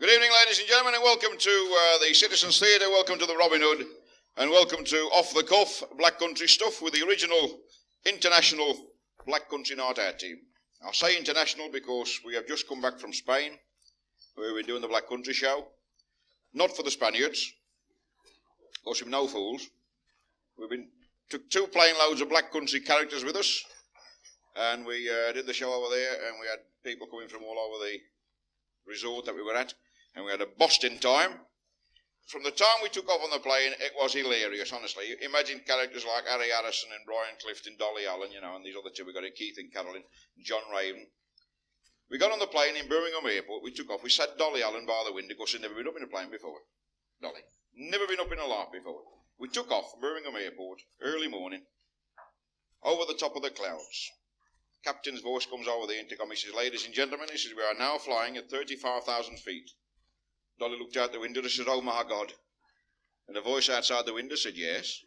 Good evening, ladies and gentlemen, and welcome to the Citizens Theatre, welcome to the Robin Hood, and welcome to Off the Cuff Black Country Stuff with the original international Black Country Night Out team. I say international because we have just come back from Spain, where we're doing the Black Country show. Not for the Spaniards, because we're no fools. Took 2 plane loads of Black Country characters with us, and we did the show over there, and we had people coming from all over the resort that we were at, and we had a Boston time. From the time we took off on the plane, it was hilarious, honestly. Imagine characters like Harry Harrison and Brian Clift and Dolly Allen, you know, and these other 2 we got in, Keith and Carolyn, and Jon Raven. We got on the plane in Birmingham Airport, we took off, we sat Dolly Allen by the window, because she'd never been up in a plane before. Dolly. Never been up in a life before. We took off from Birmingham Airport, early morning, over the top of the clouds. Captain's voice comes over the intercom, he says, "Ladies and gentlemen," he says, "we are now flying at 35,000 feet. Dolly looked out the window and said, "Oh my God." And the voice outside the window said, "Yes."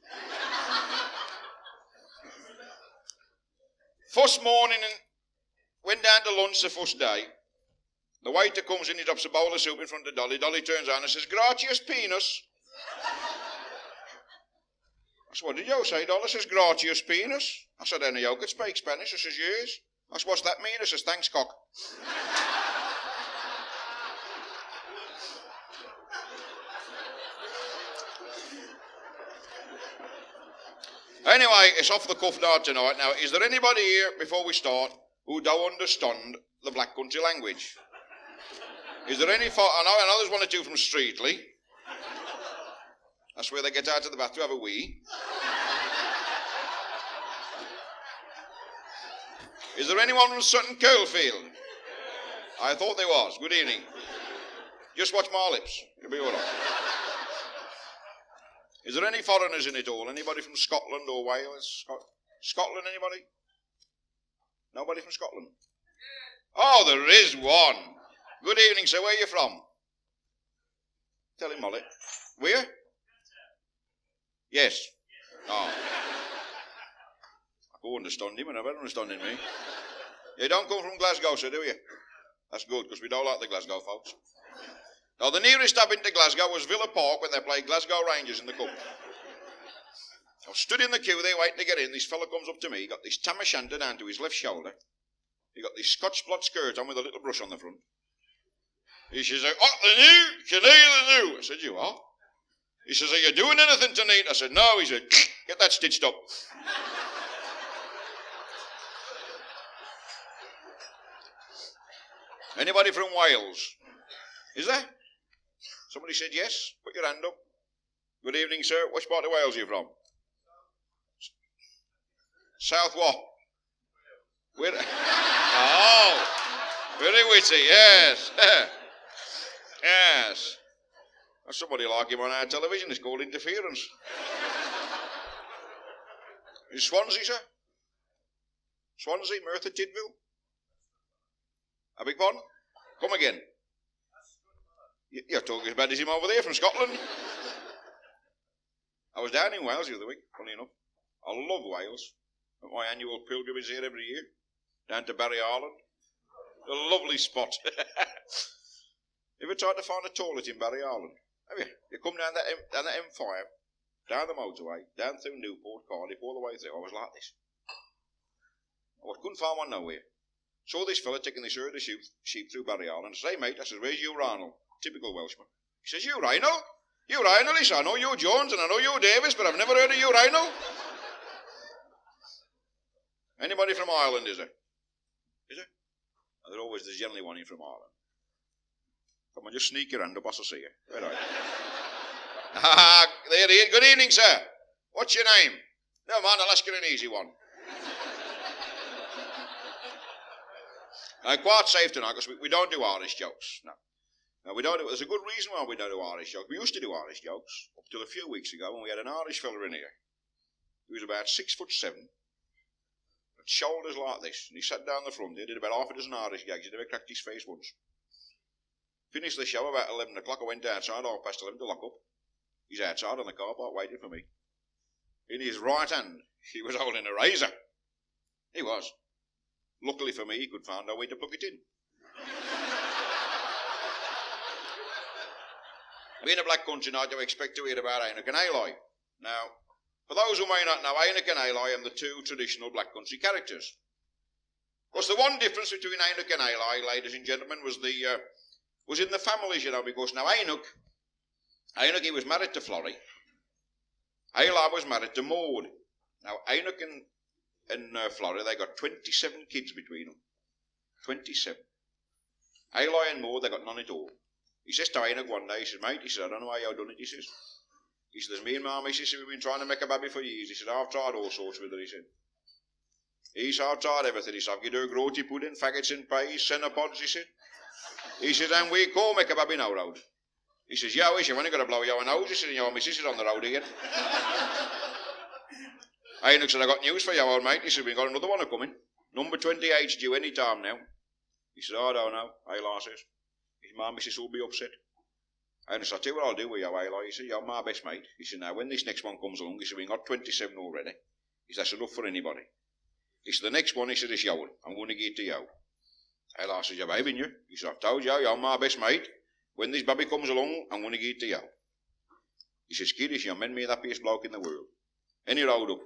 First morning, and went down to lunch the first day. The waiter comes in, he drops a bowl of soup in front of Dolly. Dolly turns around and says, "Gratias penis." I said, "What did you say, Dolly?" Says, "Gratias penis." I said, "Any you could speak Spanish?" I says, "Yes." I said, "What's that mean?" I says, "Thanks, cock." Anyway, it's off the cuff now tonight. Now, is there anybody here, before we start, who don't understand the Black Country language? Is there any... I know there's 1 or 2 from Streatley. That's where they get out of the bath to have a wee. Is there anyone from Sutton Coldfield? I thought there was. Good evening. Just watch my lips. You'll be all right. Is there any foreigners in it all? Anybody from Scotland or Wales? Scotland, anybody? Nobody from Scotland? Oh, there is one. Good evening, sir. Where are you from? Tell him, Molly. Where? Yes. Oh. I can understand him, and I better understand me. You don't come from Glasgow, sir, do you? That's good, because we don't like the Glasgow folks. Now, the nearest I've been to Glasgow was Villa Park when they played Glasgow Rangers in the Cup. I stood in the queue there waiting to get in. This fella comes up to me. He got this tam o' shanter down to his left shoulder. He got this Scotch blot skirt on with a little brush on the front. He says, "Oh, the new, can I hear the new?" I said, "You are?" He says, "Are you doing anything tonight?" I said, "No." He said, "Get that stitched up." Anybody from Wales? Is there? Somebody said yes. Put your hand up. Good evening, sir. Which part of Wales are you from? South what? Where? Oh, very witty. Yes. Yes. There's somebody like him on our television. It's called interference. Is Swansea, sir? Swansea, Merthyr Tydfil? A big pardon? Come again. You're talking as bad as him over there from Scotland. I was down in Wales the other week, funny enough. I love Wales. My annual pilgrimage here every year. Down to Barry Island. A lovely spot. Ever tried to find a toilet in Barry Island? Have you? You come down that M5, down the motorway, down through Newport, Cardiff, all the way through. I was like this. I couldn't find one nowhere. Saw this fella taking this herd of sheep through Barry Island. I said, "Hey mate," I said, "where's you Reinald?" Typical Welshman. He says, "You Reinald? You Reinald?" He said, "I know you Jones and I know you Davis, but I've never heard of you Reinald." Anybody from Ireland, is there? Is there? Oh, there's generally one in from Ireland. Come on, just sneak your hand up, I shall see you. Where are you? There he is. Good evening, sir. What's your name? Never mind, I'll ask you an easy one. Quite safe tonight, because we don't do Irish jokes. No, we don't do. There's a good reason why we don't do Irish jokes. We used to do Irish jokes up till a few weeks ago when we had an Irish fella in here. He was about 6'7", had shoulders like this, and he sat down the front. He did about half a dozen Irish gags. He never cracked his face once. Finished the show about 11 o'clock. I went outside, 11:30 to lock up. He's outside on the car park waiting for me. In his right hand, he was holding a razor. He was. Luckily for me, he could find no way to plug it in. being a black country night, you expect to hear about Enoch and Eli. Now, for those who may not know, Enoch and Eli are the two traditional black country characters. Of course, the one difference between Enoch and Eli, ladies and gentlemen, was in the families, you know, because now Enoch, he was married to Florrie. Eli was married to Maud. Now, Enoch and Florrie, they got 27 kids between them. 27. Eli and Maud, they got none at all. He says to Enoch one day, he says, mate, he said, I don't know how you done it, he says. He said, there's me and my missus, we've been trying to make a baby for years. He said, I've tried all sorts with her, he said. I've tried everything, he said. I've given her grody pudding, faggots and pies, centrepods, he said. He said, and we can't make a baby now, road. He says, yeah, he said, when you got to blow your nose, he said, and your missus is on the road again. Enoch said, I got news for you, old mate. He said, we've got another one coming. Number 28's due any time now. He said, I don't know, Eli says. His my missus will be upset. And I said, I'll tell you what I'll do with you, Eli. He said, you're my best mate. He said, now, when this next one comes along, he said, we've got 27 already. He said, that's enough for anybody. He said, the next one, he said, is yours. I'm going to give it to you. Eli says, you're babying you. He said, I've told you, you're my best mate. When this baby comes along, I'm going to give it to you. He says, kiddies, you're men me the happiest bloke in the world. And he rode up.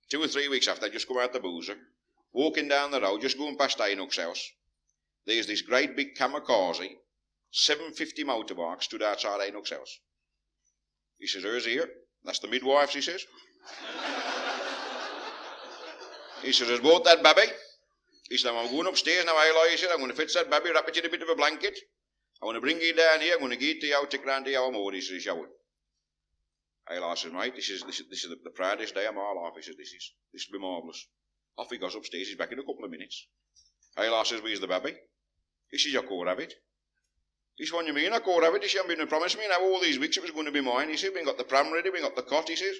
2 or 3 weeks after, I just come out the boozer. Walking down the road, just going past Enoch's house. There's this great big kamikaze, 750 motorbikes stood outside Enoch's house. He says, hers here. That's the midwives, he says. He says, I bought that baby. He said, I'm going upstairs now, Eli. He said, I'm going to fetch that baby, wrap it in a bit of a blanket. I'm going to bring it down here. I'm going to give it to you, take round to your mother. He says, show it. Eli says, mate, this is the proudest day of my life. He says, this will be marvellous. Off he goes upstairs. He's back in a couple of minutes. Eli says, where's the baby? He says, you can't have it. He says, what do you mean I can't have it? He said, you haven't been promised me now all these weeks it was going to be mine. He said, we've got the pram ready, we've got the cot, he says.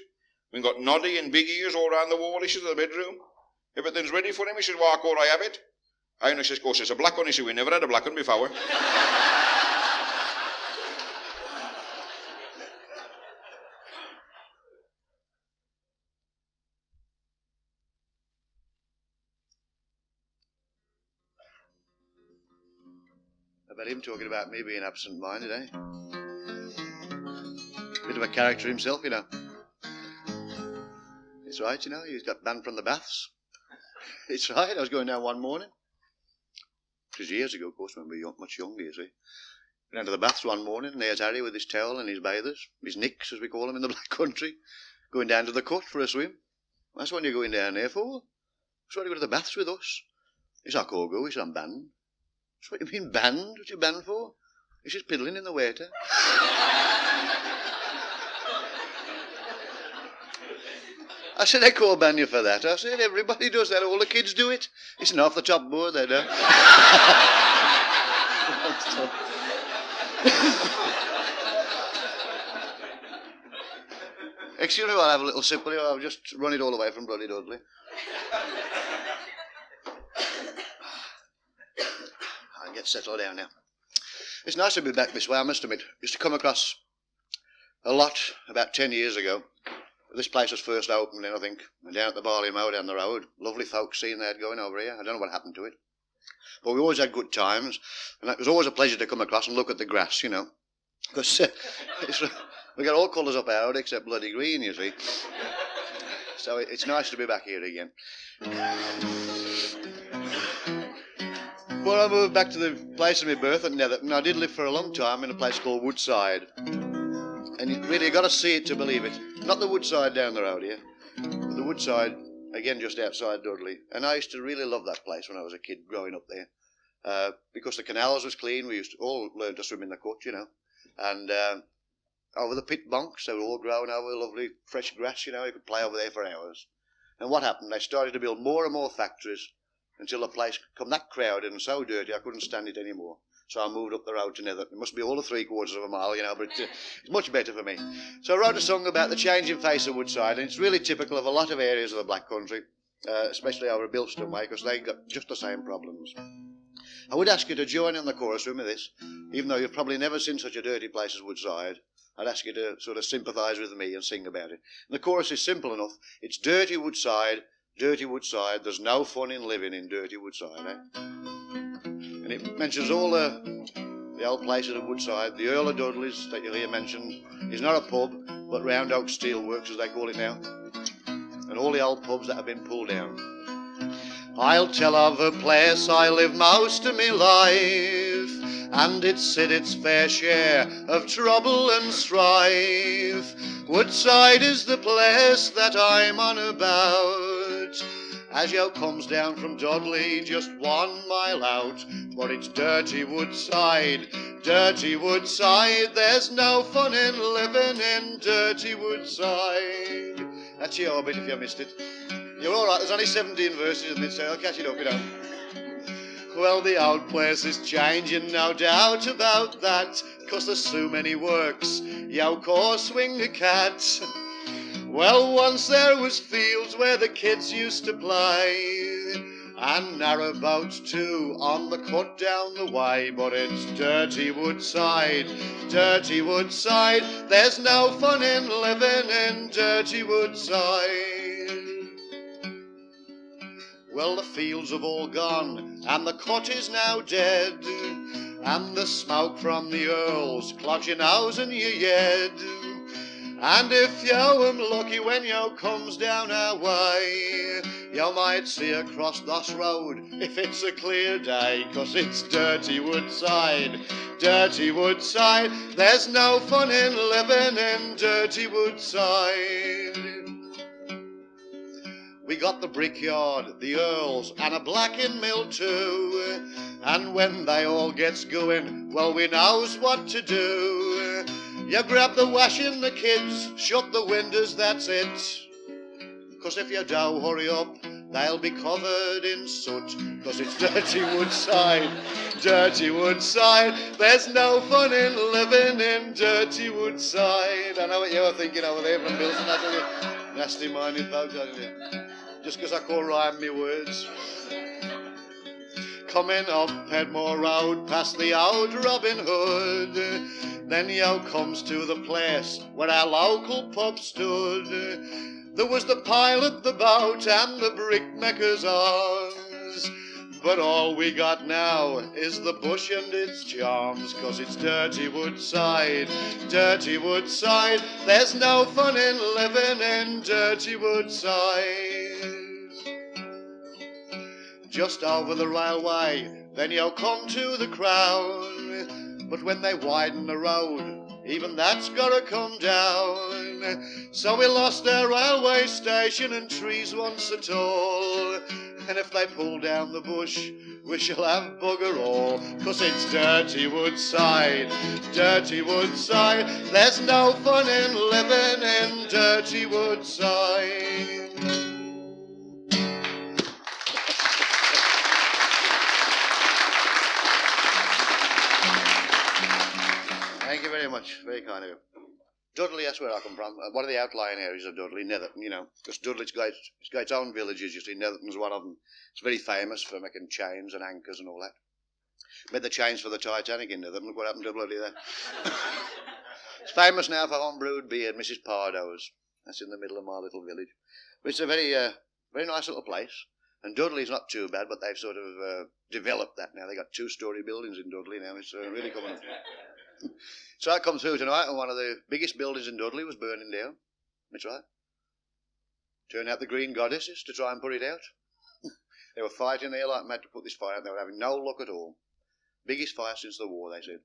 We've got Noddy and Big Ears all round the wall, he says, the bedroom. Everything's ready for him. He says, why can't I have it? Enoch says, of course, it's a black one. He said, we never had a black one before. About him talking about me being absent-minded, eh? Bit of a character himself, you know. It's right, you know, he's got banned from the baths. It's right, I was going down one morning. It was years ago, of course, when we were much younger, you see. Went down to the baths one morning, and there's Harry with his towel and his bathers, his nicks, as we call them in the black country, going down to the cut for a swim. That's what you're going down there for. That's why you go to the baths with us. He said, I can't go, he said, I'm banned. That's what you mean, banned? What you banned for? He's just piddling in the water. I said, they can't ban you for that. I said, everybody does that. All the kids do it. It's an off the top board, they do. Excuse me while I have a little sip of it. I'll just run it all away from bloody Dudley. I'll get settled down now. It's nice to be back this way, I must admit. Used to come across a lot about 10 years ago. This place was first opened then, I think, down at the Barley Mow down the road. Lovely folks seeing that going over here. I don't know what happened to it. But we always had good times, and it was always a pleasure to come across and look at the grass, you know. Because we got all colours up out except bloody green, you see. So it's nice to be back here again. Well, I moved back to the place of my birth at Netherton. I did live for a long time in a place called Woodside. And you really got to see it to believe it. Not the Woodside down the road here, but the Woodside, again, just outside Dudley. And I used to really love that place when I was a kid growing up there. Because the canals was clean, we used to all learn to swim in the cut, you know. And over the pit bunks, they were all growing over lovely fresh grass, you know. You could play over there for hours. And what happened? They started to build more and more factories until the place became that crowded and so dirty I couldn't stand it anymore. So I moved up the road to Netherton. It must be all of 3/4 of a mile, you know, but it's much better for me. So I wrote a song about the changing face of Woodside, and it's really typical of a lot of areas of the Black Country, especially over Billington way, because they got just the same problems. I would ask you to join in the chorus with me this, even though you've probably never seen such a dirty place as Woodside. I'd ask you to sort of sympathise with me and sing about it. And the chorus is simple enough. It's dirty Woodside, there's no fun in living in dirty Woodside, eh? And it mentions all the the old place at Woodside, the Earl of Dudley's that you'll hear mentioned, is not a pub, but Round Oak Steelworks, as they call it now, and all the old pubs that have been pulled down. I'll tell of a place I lived most of me life, and it's had its fair share of trouble and strife. Woodside is the place that I'm on about, as you comes down from Dudley just 1 mile out. But it's dirty Woodside, there's no fun in living in dirty Woodside. That's your bit if you missed it. You're all right, there's only 17 verses in it, so I'll catch it up, you know. Well, the old place is changing, no doubt about that, 'cause there's so many works, yo, course swing a cat. Well, once there was fields where the kids used to play, and narrowboats too on the cut down the way. But it's dirty Woodside, there's no fun in living in dirty Woodside. Well, the fields have all gone, and the cut is now dead, and the smoke from the earls clogs your nose and your head. And if yo am lucky when yo comes down our way, yo might see across this road if it's a clear day, 'cause it's dirty Woodside, there's no fun in living in dirty Woodside. We got the brickyard, the earls, and a blacking mill too, and when they all gets going, well, we knows what to do. You grab the washing, the kids, shut the windows, that's it, 'cause if you don't hurry up, they'll be covered in soot. 'Cause it's dirty Woodside, there's no fun in living in dirty Woodside. I know what you're thinking over there from Billington, that's what you nasty-minded folks, aren't you? Just 'cause I call rhyme me words. Coming up Pedmore Road past the old Robin Hood, then yo comes to the place where our local pub stood. There was the pilot, the boat, and the brickmaker's arms, but all we got now is the bush and its charms. 'Cause it's dirty Woodside, there's no fun in living in dirty Woodside. Just over the railway, then you'll come to the Crown, but when they widen the road, even that's gotta come down. So we lost our railway station and trees once at all, and if they pull down the bush, we shall have bugger all. 'Cause it's dirty Woodside, there's no fun in living in dirty Woodside. Thank you very much, very kind of you. Dudley, that's where I come from. One of the outlying areas of Dudley, Netherton, you know, because Dudley's got its own villages, you see. Netherton's one of them. It's very famous for making chains and anchors and all that. Made the chains for the Titanic in Netherton. Look what happened to bloody that. It's famous now for homebrewed beer, Mrs. Pardo's. That's in the middle of my little village. But it's a very nice little place. And Dudley's not too bad, but they've sort of developed that now. They got 2-story buildings in Dudley now. It's really coming up. So I come through tonight, and one of the biggest buildings in Dudley was burning down. That's right. Turned out the Green Goddesses to try and put it out. They were fighting there like mad to put this fire out. They were having no luck at all. Biggest fire since the war, they said.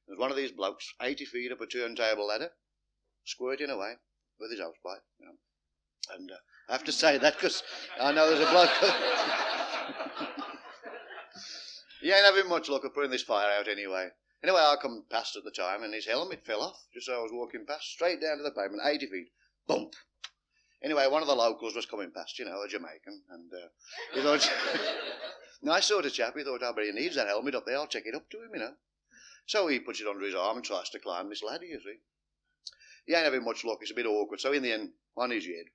There's one of these blokes, 80 feet up a turntable ladder, squirting away with his hosepipe, you know. And I have to say that because I know there's a bloke. He ain't having much luck at putting this fire out anyway. Anyway, I come past at the time, and his helmet fell off, just as I was walking past, straight down to the pavement, 80 feet. Bump! Anyway, one of the locals was coming past, you know, a Jamaican, and he thought, nice sort of chap, he thought, oh, but he needs that helmet up there, I'll take it up to him, you know. So he puts it under his arm and tries to climb this ladder, you see. He ain't having much luck, it's a bit awkward, so in the end, on his head,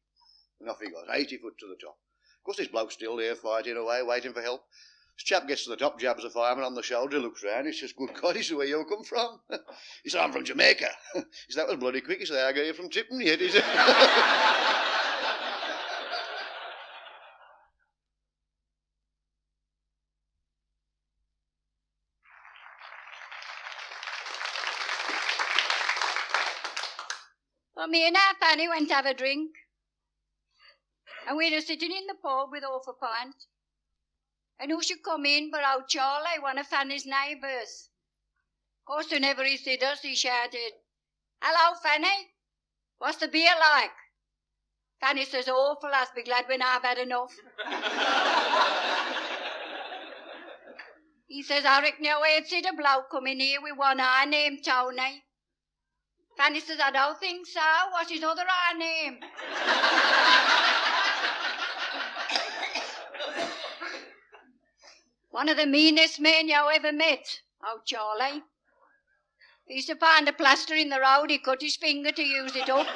and off he goes, 80 foot to the top. Of course, this bloke's still there, fighting away, waiting for help. This chap gets to the top, jabs the fireman on the shoulder, looks round, he says, good God, he said, where you come from? He said, I'm from Jamaica. He said, that was bloody quick. He said, I got you from Tipton yet. He said, Well, me and our Fanny went to have a drink. And we were sitting in the pub with half a pint. And who should come in but old Charlie, one of Fanny's neighbours. Of course, whenever he said us, he shouted, "Hello, Fanny, what's the beer like?" Fanny says, "Awful, I'll be glad when I've had enough." He says, "I reckon you ain't seen a bloke come in here with one eye named Tony." Fanny says, "I don't think so. What's his other eye name?" One of the meanest men you ever met, old Charlie. He used to find a plaster in the road, he cut his finger to use it up.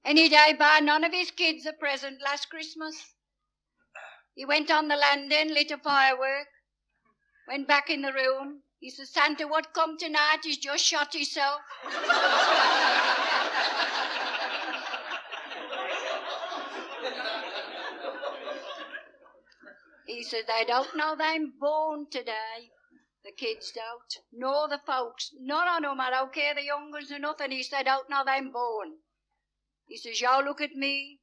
And he didn't buy none of his kids a present last Christmas. He went on the landing, lit a firework, went back in the room. He said, "Santa, what come tonight? He's just shot himself." He said, "They don't know they're born today. The kids don't, nor the folks. None of them, I don't care the young ones or nothing." He said, "They don't know they're born." He says, "You look at me.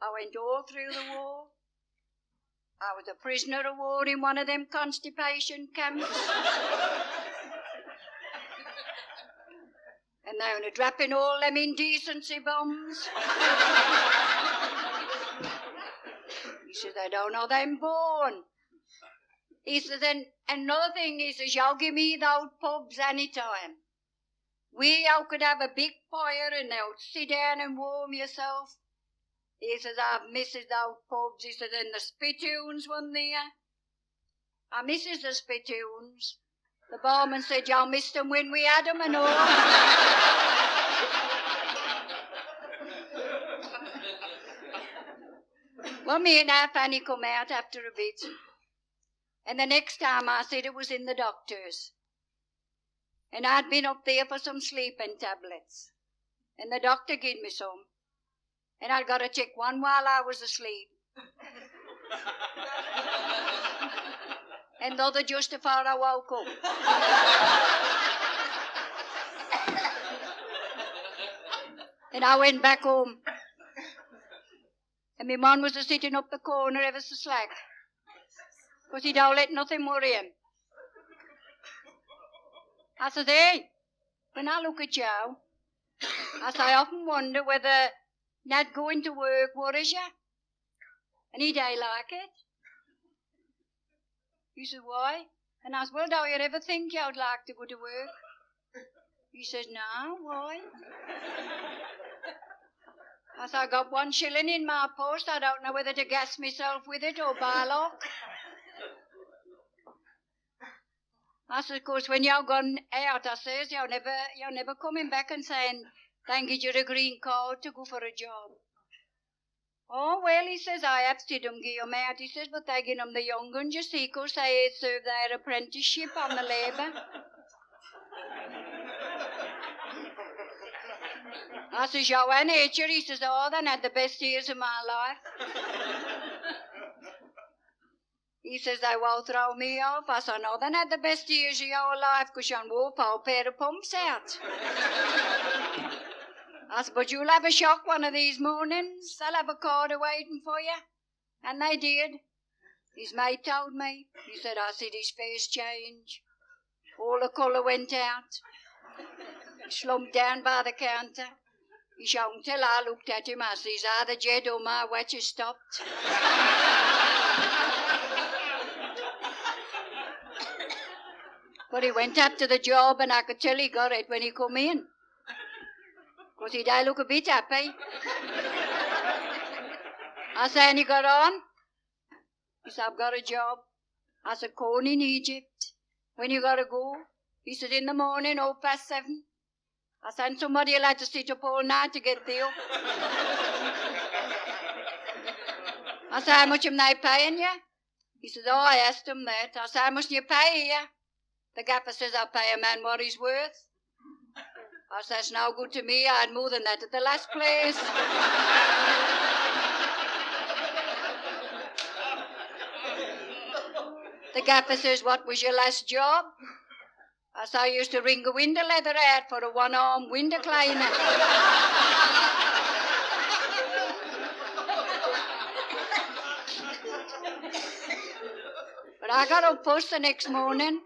I went all through the war. I was a prisoner of war in one of them constipation camps. And they were dropping all them indecency bombs." He says, "They don't know they're born." He says, "Then another thing," he says, "y'all give me those pubs any time. Y'all could have a big fire and they'll sit down and warm yourself." He says, "I've misses those pubs." He says, "And the spittoons one there. I misses the spittoons. The barman said y'all missed them when we had them and all." Well, me and our Fanny come out after a bit. And the next time I said it was in the doctor's. And I'd been up there for some sleeping tablets. And the doctor gave me some. And I'd got to take one while I was asleep. And the other just before I woke up. And I went back home. And my man was sitting up the corner ever so slack. Because he don't let nothing worry him. I said, "Hey, when I look at you, I often wonder whether not going to work worries you." And he don't like it. He said, "Why?" And I said, "Well, don't you ever think you'd like to go to work?" He says, "No, why?" I said, "I got 1 shilling in my post. I don't know whether to gas myself with it or buy lock." I said, "Of course, when you've gone out," I says, you're never coming back and saying, 'Thank you, you're a green card to go for a job.'" "Oh, well," he says, "I have seen them give 'em out," he says, "but they give 'em the young ones, you see, 'cause they serve their apprenticeship on the labour." I says, "You're a nature," he says, "Oh, then had the best years of my life." He says, "They won't throw me off." I said, "No, then had the best years of your life, 'cause you wore a whole pair of pumps out." I said, "But you'll have a shock one of these mornings. They'll have a card waiting for you." And they did. His mate told me. He said, "I see his face change. All the colour went out. He slumped down by the counter. He shouted till I looked at him. I said, he's either dead or my watch has stopped." But he went up to the job, and I could tell he got it when he come in. 'Cause he did look a bit happy. I said, "And he got on?" He said, "I've got a job." I said, "Corn in Egypt. When you got to go?" He said, "In the morning, 7:30. I said, "And somebody'll have to sit up all night to get there." I said, "How much am they paying you?" He said, "Oh, I asked him that." I said, "How much do you pay here?" The gaffer says, "I pay a man what he's worth." I said, "That's no good to me. I had more than that at the last place." The gaffer says, "What was your last job?" As I used to wring a window leather out for a one-arm window cleaner. But I got up first the next morning,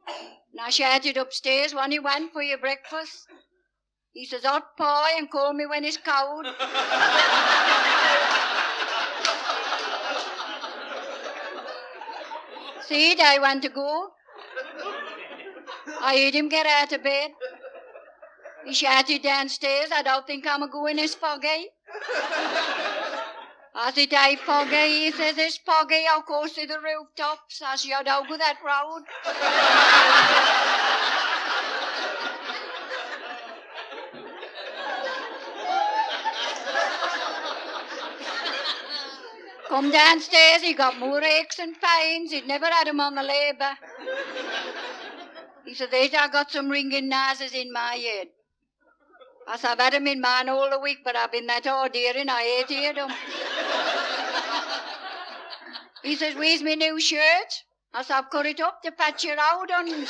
and I shouted upstairs, "When you went for your breakfast?" He says, "Hot pie, and call me when it's cold." See, I want to go. I heard him get out of bed. He shouted downstairs, "I don't think I'm a-going this foggy." I said, "Hey, foggy," he says, "It's foggy, of course, to the rooftops." I said, "You don't go that road." Come downstairs, he got more aches and pains. He'd never had 'em on the labour. He said, "There's I got some ringing noises in my head." I said, "I've had 'em in mine all the week, but I've been that hard hearing, I hate hearing 'em." He says, "Where's my new shirt?" I said, "I've cut it up to patch your old ones."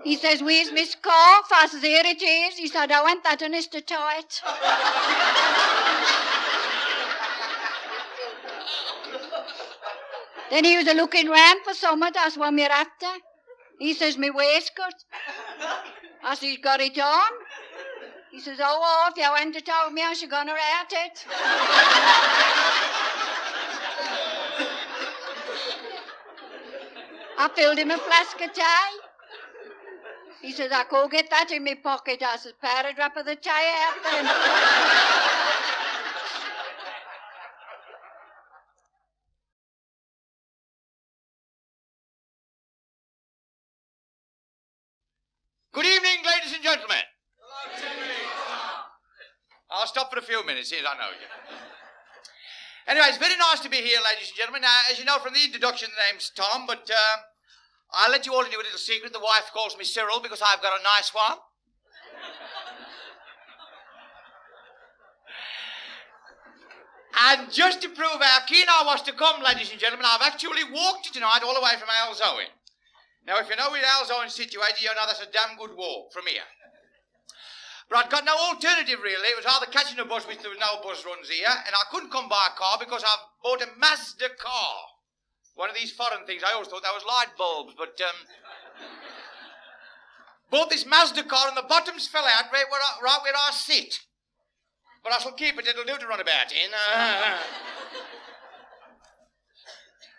He says, "Where's my scarf?" I says, "Here it is." He said, "I want that on it's too tight." Then he was looking round for something. I said, "What you're after?" He says, "My waistcoat." I said, "He's got it on." He says, "Oh, if you went to tell me, I should gone around it." I filled him a flask of tea. He says, "I can't get that in my pocket." I says, "Pour a drop of the tea out then." Good evening, ladies and gentlemen. I'll stop for a few minutes, since I know you. Anyway, it's very nice to be here, ladies and gentlemen. Now, as you know from the introduction, the name's Tom, but I'll let you all into a little secret. The wife calls me Cyril because I've got a nice one. And just to prove how keen I was to come, ladies and gentlemen, I've actually walked tonight all the way from Alzowen. Now, if you know where Alzowen's situated, you know that's a damn good walk from here. But I'd got no alternative, really. It was either catching a bus, which there was no bus runs here, and I couldn't come by a car because I've bought a Mazda car. One of these foreign things. I always thought that was light bulbs, but, bought this Mazda car, and the bottoms fell out right where I sit. But I shall keep it. It'll do to run about in.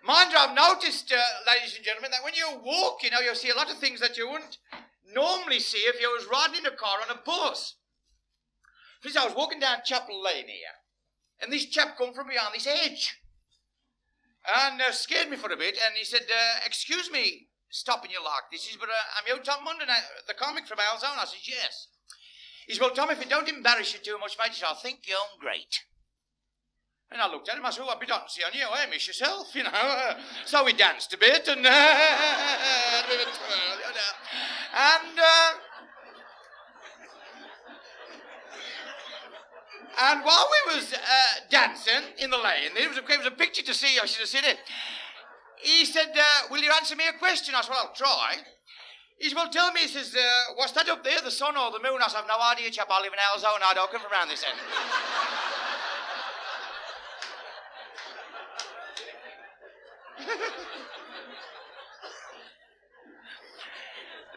Mind you, I've noticed, ladies and gentlemen, that when you walk, you know, you'll see a lot of things that you wouldn't normally see if you was riding in a car on a bus. For instance, I was walking down Chapel Lane here, and this chap come from behind this hedge, and scared me for a bit, and he said, "Excuse me stopping you like this, but I'm you, Tom Mundon, the comic from Alzone." I said, "Yes." He said, "Well, Tom, if it don't embarrass you too much, mate," he said, "I think you're great." And I looked at him, I said, "Well, I'll be done to see on you, I miss yourself, you know." So we danced a bit, and and while we was dancing in the lane, there was a picture to see, I should have seen it. He said, "Will you answer me a question?" I said, "Well, I'll try." He said, "Well, tell me," he says, "what's that up there, the sun or the moon?" I said, "I've no idea, chap. I live in Alzone, I don't come from around this end."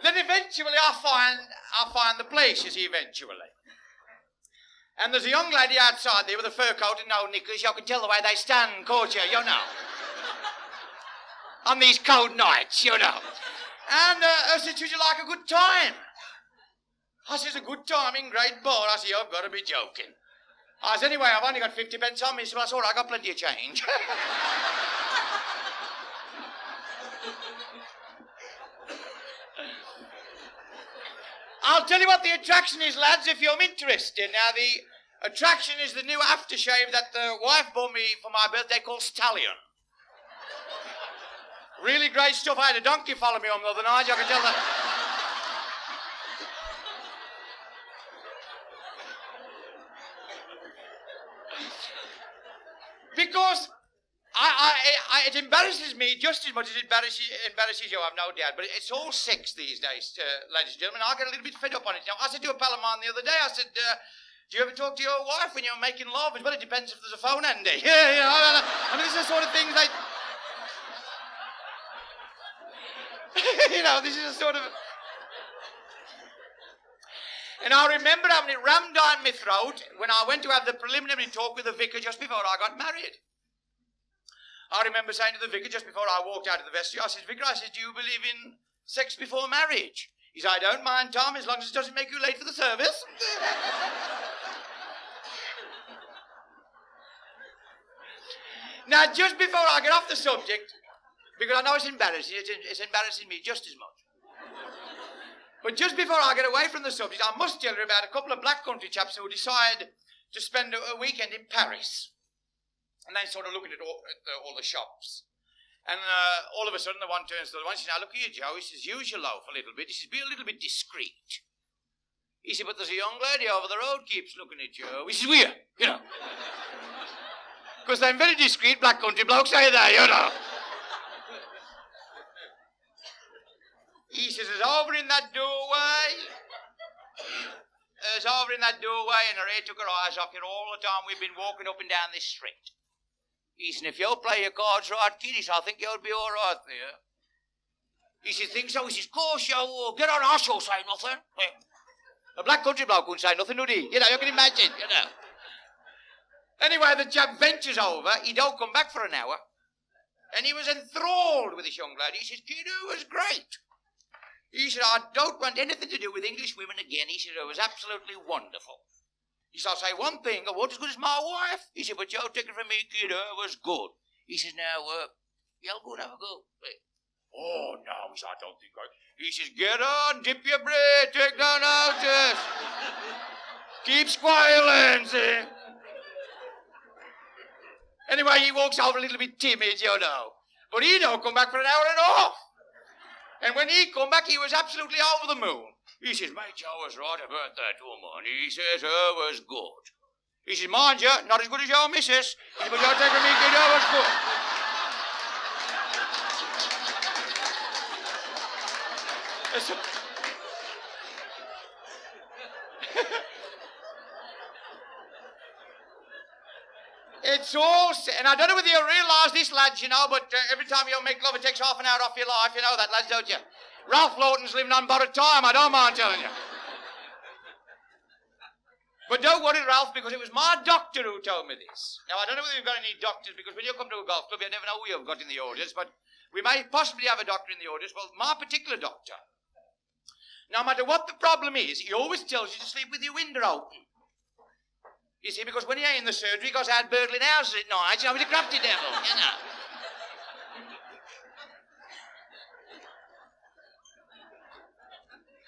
Then eventually I find the place, you see, eventually. And there's a young lady outside there with a fur coat and no knickers. You can tell the way they stand, can't you know. On these cold nights, you know. And I said, "Would you like a good time?" I says, "A good time in Great Bar." I said, "You've got to be joking." I said, "Anyway, I've only got 50 pence on me." So I said, "All right, I got plenty of change." I'll tell you what the attraction is, lads, if you're interested. Now, the attraction is the new aftershave that the wife bought me for my birthday called Stallion. Really great stuff. I had a donkey follow me home the other night, I can tell that. Because it embarrasses me just as much as it embarrasses you, I've no doubt. But it's all sex these days, ladies and gentlemen. I get a little bit fed up on it. You know, I said to a pal of mine the other day, I said, do you ever talk to your wife when you're making love? Well, it depends if there's a phone handy. Yeah, you know, I mean, this is the sort of thing like... you know, this is a sort of... And I remember having it rammed down my throat when I went to have the preliminary talk with the vicar just before I got married. I remember saying to the vicar just before I walked out of the vestry, I said, Vicar, I said, do you believe in sex before marriage? He said, I don't mind, Tom, as long as it doesn't make you late for the service. Now, just before I get off the subject, because I know it's embarrassing, it's embarrassing me just as much. But just before I get away from the subject, I must tell you about a couple of black country chaps who decide to spend a weekend in Paris. And they sort of looking at all the shops. And all of a sudden, the one turns to the one and says, now, look here, Joe. He says, use your loaf a little bit. He says, be a little bit discreet. He said, but there's a young lady over the road keeps looking at you. He says, where? You know. Because they're very discreet black country blokes, say they, you know. He says, there's over in that doorway. There's over in that doorway, and her hair took her eyes off you all the time we've been walking up and down this street. He said, if you'll play your cards right, kiddies, I think you'll be all right there. He said, think so? He says, course you will. Get on, I shall say nothing. A black country bloke wouldn't say nothing, would he? You know, you can imagine, you know. Anyway, the chap ventures over. He don't come back for an hour. And he was enthralled with this young lady. He says, kid, it was great. He said, I don't want anything to do with English women again. He said, it was absolutely wonderful. He said, I'll say one thing, I wasn't as good as my wife. He said, but you'll take it from me, kid, it was good. He says, now, y'all go and have a go. Oh, no, he said, I don't think I... He says, get on, dip your bread, take no notice. Keep squalling, see? Anyway, he walks over a little bit timid, you know. But he don't come back for an hour and a half. And when he come back, he was absolutely over the moon. He says, mate, Joe was right about that woman. He says, her was good. He says, mind you, not as good as your missus. He says, but you're taking me, kid, her was good. It's all... And I don't know whether you realise this, lads, you know, but every time you make love, it takes half an hour off your life. You know that, lads, don't you? Ralph Lawton's living on borrowed time, I don't mind telling you. But don't worry, Ralph, because it was my doctor who told me this. Now, I don't know whether you've got any doctors, because when you come to a golf club, you never know who you've got in the audience, but we may possibly have a doctor in the audience. Well, my particular doctor, no matter what the problem is, he always tells you to sleep with your window open. You see, because when he ain't in the surgery, he goes out burgling houses at night, you know, with a crafty devil, you know.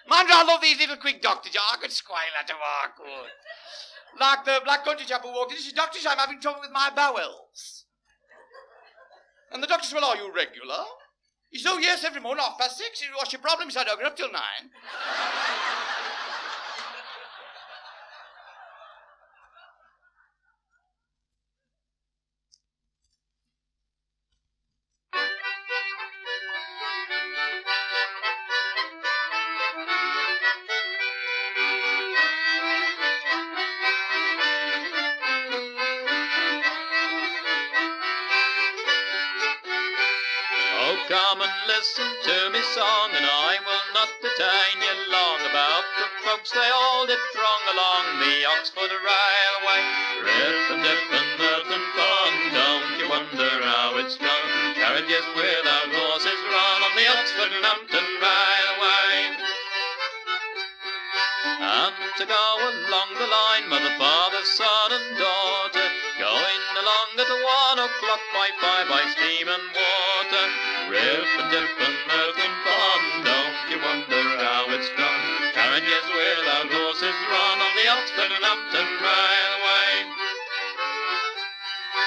Mind you, I love these little quick doctors. I could squail at them, I could. Like the black country chap who walked in. He says, Doctor, I'm having trouble with my bowels. And the doctor says, well, are you regular? He says, oh, yes, every morning, 6:30. He said, what's your problem? He said, I don't get up till 9. Come and listen to me song, and I will not detain you long. About the folks they all did throng along the Oxford Railway. Rip and dip and mirth and fun, don't you wonder how it's done? Carriages without horses run on the Oxford and Hampton Railway. And to go along the line, mother, father, son and daughter, going along at 1 o'clock by 5 by steam and water. Rip and dip and mirth and fun, don't you wonder how it's done? Carriages without horses run on the Oxford and Hampton Railway.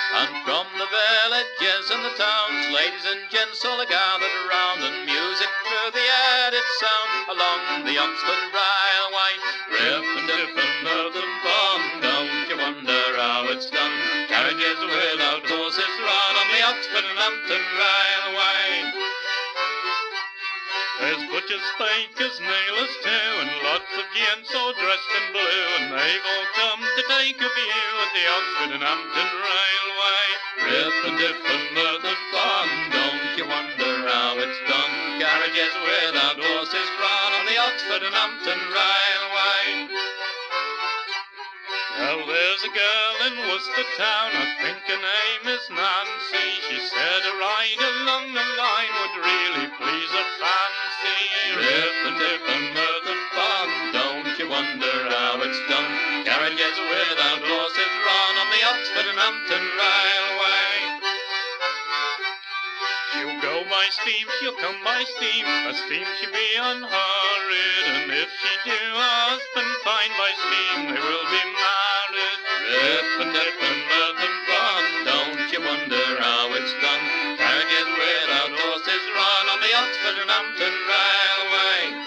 And from the villages and the towns, ladies and gents all are gathered around, and music through the air did sound along the Oxford Railway. Rip and dip and mirth and fun, don't you wonder how it's done? Carriages without horses There's butchers, bakers, nailers too, and lots of gents all dressed in blue, and they've all come to take a view at the Oxford and Hampton Railway. Rip and dip and mirth and fun, don't you wonder how it's done? Carriages without horses run on the Oxford and Hampton Railway. Well, there's a girl in Worcester town, I think her name is Nancy. She said a ride along the line would really please her fancy. Rip and dip and mirth and fun, don't you wonder how it's done? Carriages without horses run on the Oxford and Hampton Railway. She'll go by steam, she'll come by steam, a steam she be unhurried, and if she do her husband find by steam, they will be married. Rip and dip and mirth and fun, don't you wonder how it's done? Carriages without horses run on the Oxford and Hampton Railway.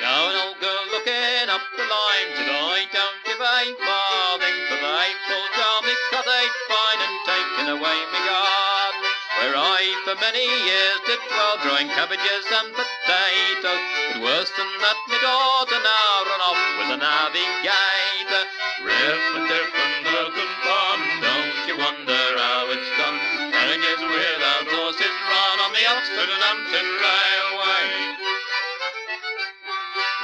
Now an old girl looking up the line said, I don't give a farthing for they pulled down me cottage fine and taken away me garden, where I for many years did dwell, growing cabbages and potatoes. But worse than that, my daughter now run off with a navigator. Rip and dip and mirth and fun, don't you wonder how it's done? Carriages without horses run on the Oxford and Hampton Railway.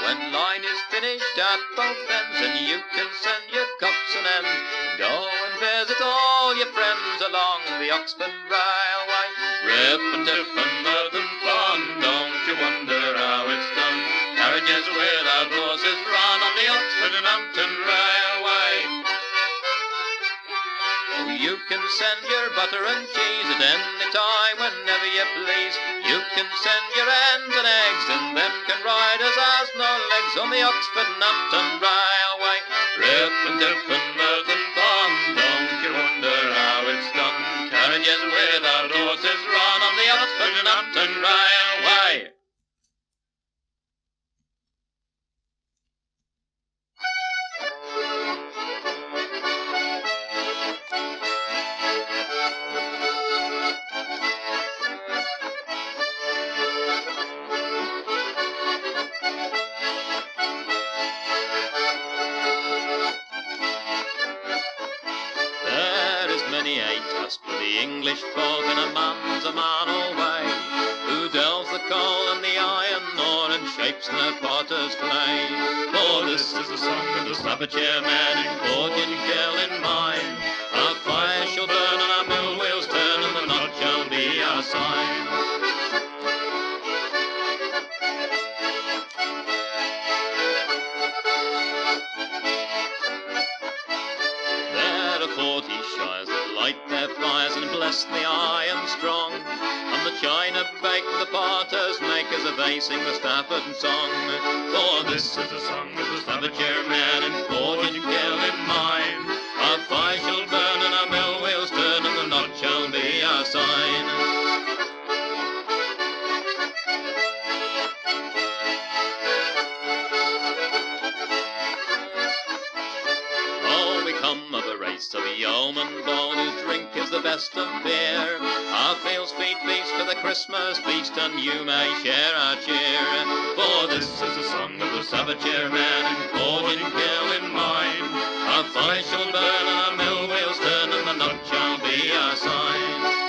When line is finished at both ends, and you can send your cups and ends, go and visit all your friends along the Oxford Railway. Rip and dip and mirth and fun, don't you wonder how it's done? Carriages without horses run on the Oxford and Hampton Railway. Oh, you can send your butter and cheese at any time, whenever you please. You can send your hens and eggs, and them can ride as has no legs on the Oxford and Hampton Railway. Rip and dip and mirth and fun, don't you wonder how it's done? Carriages without horses run on the Oxford and Hampton Railway. Many a task for the English folk, and a man's a man alway, who delves the coal and the iron ore and shapes the potter's clay. For this is the song of the Staffordshire man, in forge and girl in mind. Our fire shall burn and our mill wheels turn, and the knot shall be our sign. There are 40 shires that light their fires and bless the iron strong, and the china bake the potters make as they sing the Stafford song. For this is the song of the Staffordshire man, in forge and girl in mind. Our fire shall burn and our mill wheels turn, and the knot shall be our sign. Of a race of yeomen bold, whose drink is the best of beer. Our fields feed feast for the Christmas feast, and you may share our cheer. For this is the song of the Staffordshire man, in forge and girl in mind. Our fire shall burn and our mill wheels turn, and the knot shall be our sign.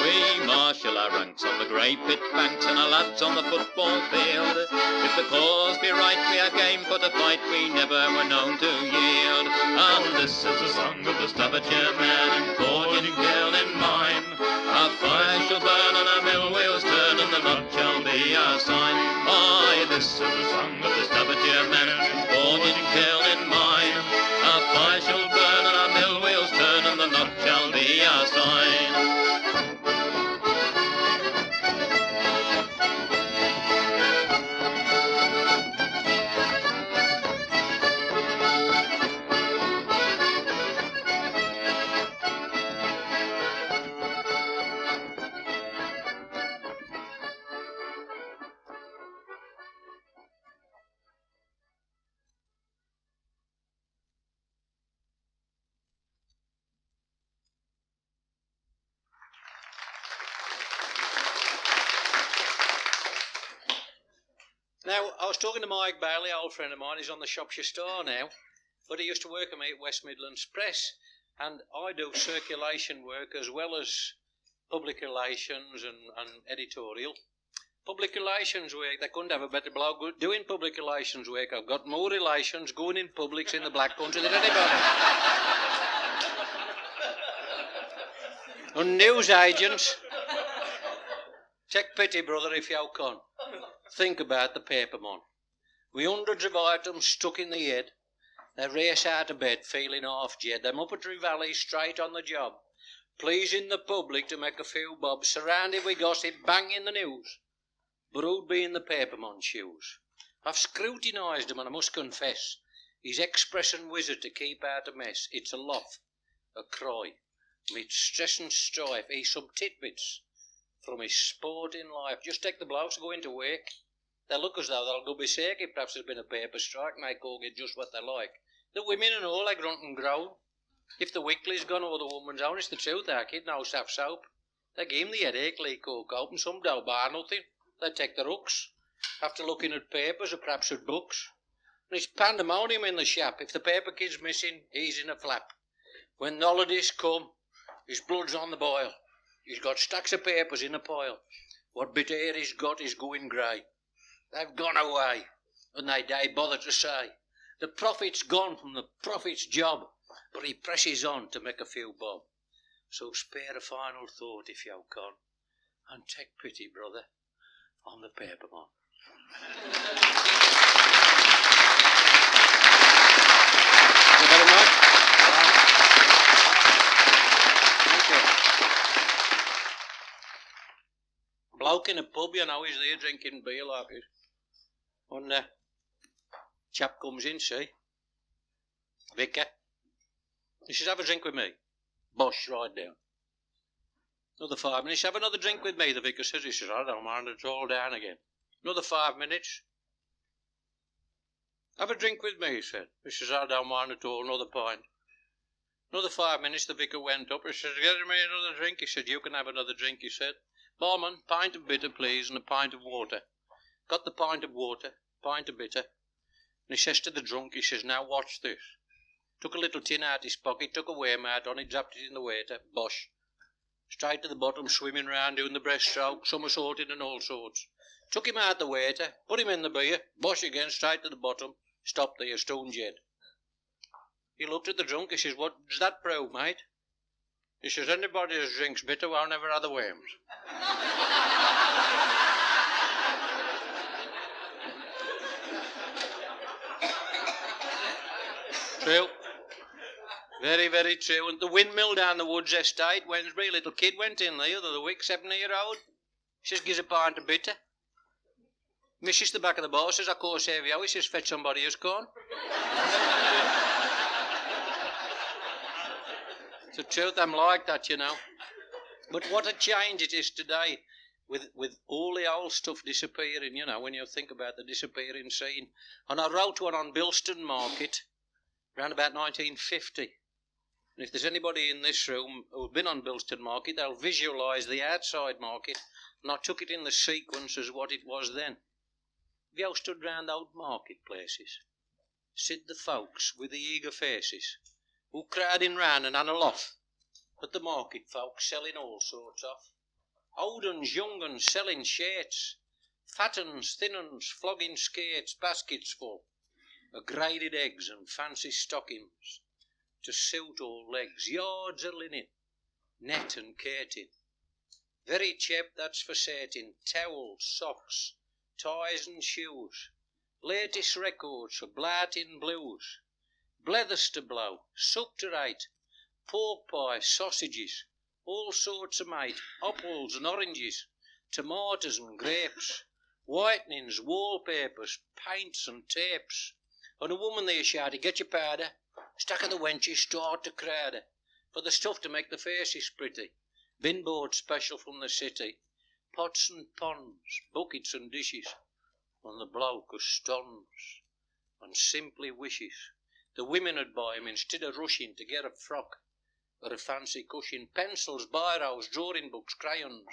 We marshal our ranks on the grey pit banks, and our lads on the football field. If the cause be right, we are game for to fight, we never were known to yield. And this is the song of the Staffordshire man, in forge and girl in mind. Our fire shall burn and our mill wheels turn, and the knot shall be our sign. Aye, this is the song of the Staffordshire man, in forge and girl in mind. Our fire shall burn and our mill wheels turn, and the knot shall be our sign. Now, I was talking to Mike Bailey, old friend of mine. He's on the Shropshire Star now, but he used to work with me at West Midlands Press, and I do circulation work as well as public relations and editorial. Public relations work, they couldn't have a better bloke doing public relations work. I've got more relations going in publics in the Black Country than anybody. And news agents, take pity, brother, if you can. Think about the paperman. With hundreds of items stuck in the head, they race out of bed feeling half dead. Them up at Valley straight on the job, pleasing the public to make a few bob, surrounded with gossip, banging the news. But who'd be in the paperman's shoes? I've scrutinised him and I must confess, he's express and wizard to keep out a mess. It's a laugh, a cry, mid stress and strife, he's some titbits from his sporting life. Just take the blokes who go into work. They look as though they'll go berserk if perhaps there's been a paper strike and they all get just what they like. The women and all, they grunt and groan. If the weekly's gone or the woman's own, it's the truth, our kid, no soft soap. They give him the headache, leak or cope, and some don't buy nothing. They take the hooks, after looking at papers or perhaps at books. And it's pandemonium in the shop. If the paper kid's missing, he's in a flap. When the holidays come, his blood's on the boil. He's got stacks of papers in a pile. What bit of hair he's got is going grey. They've gone away, and they don't bother to say. The profit's gone from the prophet's job, but he presses on to make a few bob. So spare a final thought if you can, and take pity, brother, on the paperman. Thank you very much. Thank you. Bloke in a pub, you know, he's there drinking beer like this. And chap comes in, see, Vicar. He says, have a drink with me. Bosh, right down. Another 5 minutes, have another drink with me, the vicar says. He says, I don't mind, it's all down again. Another 5 minutes. Have a drink with me, he said. He says, I don't mind at all, another pint. Another 5 minutes, the vicar went up. He says, get me another drink. He said, you can have another drink, he said. Barman, pint of bitter, please, and a pint of water. Got the pint of water, pint of bitter. And he says to the drunk, he says, now watch this. Took a little tin out his pocket, took a weigh mat on it, dropped it in the waiter, bosh. Straight to the bottom, swimming round, doing the breaststroke, somersaulting and all sorts. Took him out the waiter, put him in the beer, bosh again, straight to the bottom, stopped there, stone dead. He looked at the drunk, he says, what does that prove, mate? He says, anybody that drinks bitter won't ever have the worms. True. Very, very true. And the windmill down the Woods estate, Wednesbury, little kid went in there the other week, 7-year-old. She says, gives a pint of bitter. Missus the back of the bar says, of course, here we are. He says, fetch somebody who's gone. It's the truth, I'm like that, you know. But what a change it is today with all the old stuff disappearing, you know, when you think about the disappearing scene. And I wrote one on Billington Market around about 1950. And if there's anybody in this room who's been on Billington Market, they'll visualise the outside market. And I took it in the sequence as what it was then. Have you all stood round old marketplaces? Sit the folks with the eager faces, who crowding round and on aloft at the market folks selling all sorts of. Old uns, young uns selling shirts, fat uns, thin uns, flogging skates, baskets full of graded eggs and fancy stockings to suit all legs, yards of linen, net and curtain. Very cheap, that's for certain, towels, socks, ties and shoes, latest records for blarting blues, blethers to blow, soup to rate, pork pie, sausages, all sorts of mate, apples and oranges, tomatoes and grapes, whitenings, wallpapers, paints and tapes. And a woman there shouted, get your powder, stack of the wenches start to crowd her, for the stuff to make the faces pretty, bin board special from the city, pots and pans, buckets and dishes, and the bloke who stuns and simply wishes the women would buy him instead of rushing to get a frock or a fancy cushion, pencils, biros, drawing books, crayons.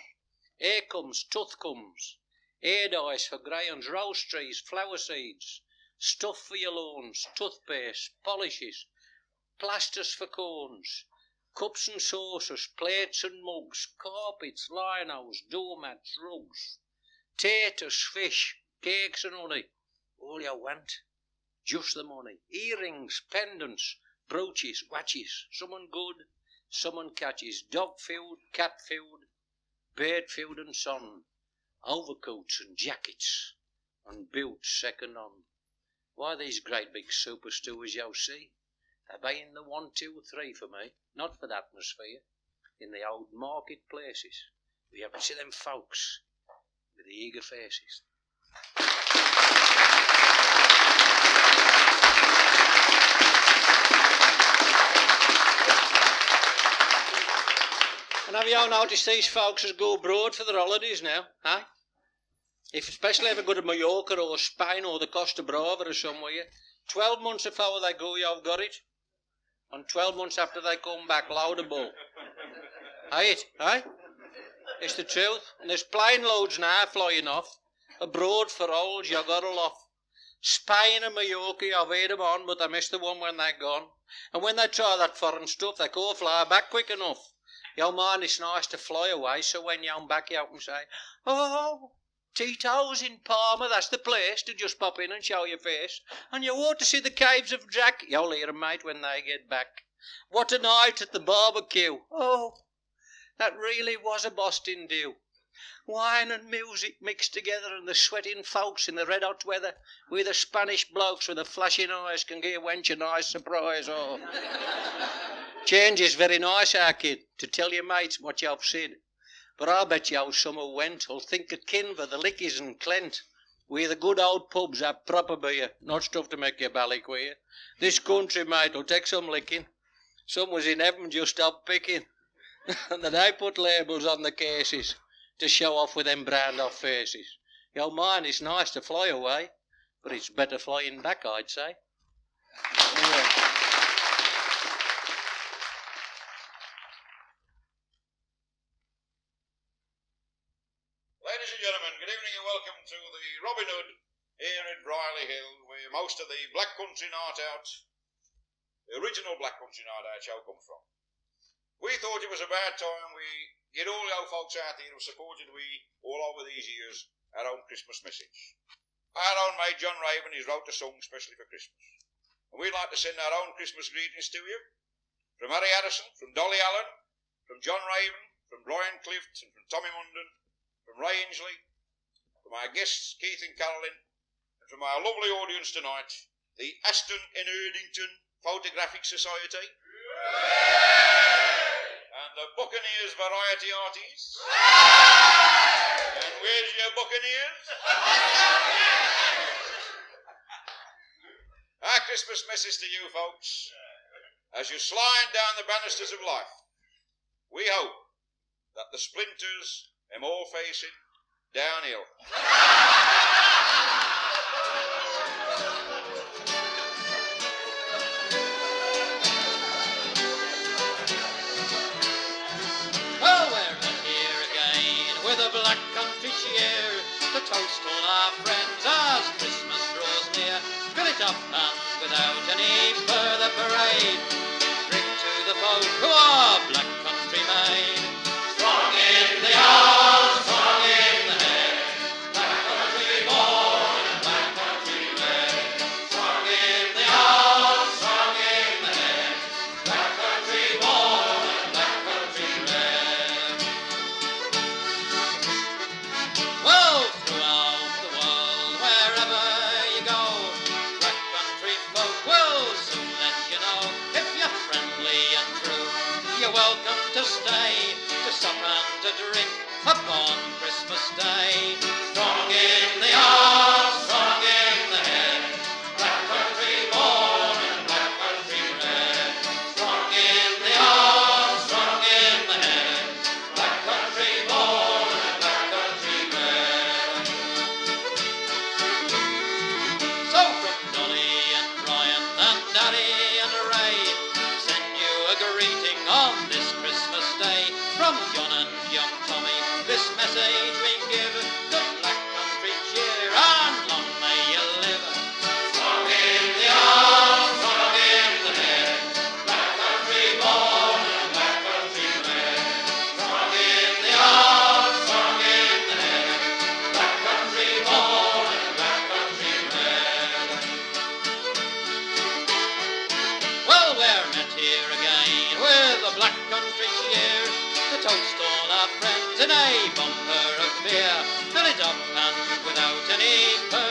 Here comes, tooth comes, air dyes for greyhounds, rose trees, flower seeds, stuff for your lawns, toothpaste, polishes, plasters for corns, cups and saucers, plates and mugs, carpets, linos, doormats, rugs, taters, fish, cakes and honey. All you want, just the money. Earrings, pendants, brooches, watches, someone good, someone catches, dog food, cat food, bird food and son, overcoats and jackets, and boots second on. Why, these great big superstores you see, they're buying the 1, 2, 3 for me, not for the atmosphere, in the old marketplaces. We ever see them folks with the eager faces. And have you all noticed these folks as go abroad for their holidays now, eh? Especially if they go to Mallorca or Spain or the Costa Brava or somewhere, 12 months before they go, you've got it. And 12 months after they come back, loadable. Hey, it's the truth. And there's plane loads now flying off. Abroad for olds, you got a lot. Spain and Mallorca, I've heard them on, but I missed the one when they're gone. And when they try that foreign stuff, they can't fly back quick enough. Your mind, it's nice to fly away, so when you're back, you can say, oh, Tito's in Palma, that's the place to just pop in and show your face. And you ought to see the caves of Jack. You'll hear 'em, mate, when they get back. What a night at the barbecue. Oh, that really was a Boston dew. Wine and music mixed together, and the sweating folks in the red hot weather with the Spanish blokes with the flashing eyes can give a wench a nice surprise. Oh. Change is very nice, our kid, to tell your mates what you've said. But I'll bet you how summer went. I'll think of Kinver, the Lickies and Clent, where the good old pubs have proper beer, not stuff to make your belly queer. This country, mate, will take some licking. Some was in heaven just up picking. And then they put labels on the cases to show off with them brand off faces. Your mind, it's nice to fly away, but it's better flying back, I'd say. Anyway. Ladies and gentlemen, good evening and welcome to the Robin Hood here at Briley Hill, where most of the Black Country Night Out, the original Black Country Night Out show comes from. We thought it was about time we get all the old folks out here who supported we all over these years our own Christmas message. Our own mate Jon Raven has wrote a song especially for Christmas. And we'd like to send our own Christmas greetings to you from Harry Harrison, from Dolly Allen, from Jon Raven, from Brian Clift and from Tommy Mundon, from Ray Hingley, from our guests Keith and Carolyn, and from our lovely audience tonight, the Aston and Erdington Photographic Society, and the Buccaneers Variety Artists. And where's your Buccaneers? Our Christmas message to you folks, as you slide down the banisters of life, we hope that the splinters am all facing downhill. Well, we're here again with a Black Country cheer to toast all our friends as Christmas draws near. Fill it up and without any further parade, drink to the folk who are Black Country made. Strong in the arms, strong in the head, Black Country born and Black Country bred. Strong in the arms, strong in the head, Black Country born and Black Country bred. Well, throughout the world, wherever you go, Black Country folk will soon let you know. If you're friendly and true, you're welcome to stay, to sup and to drink upon Christmas Day. Strong in the arms, strong in the head, Black Country born and Black Country bred. Strong in the arms, strong in the head, Black Country born and Black Country bred. So from Dolly and Brian and Daddy and Ray, send you a greeting on this Christmas Day. From John and young Tommy, this message we give to Black Country today, bumper of beer, fill it up and without any fear.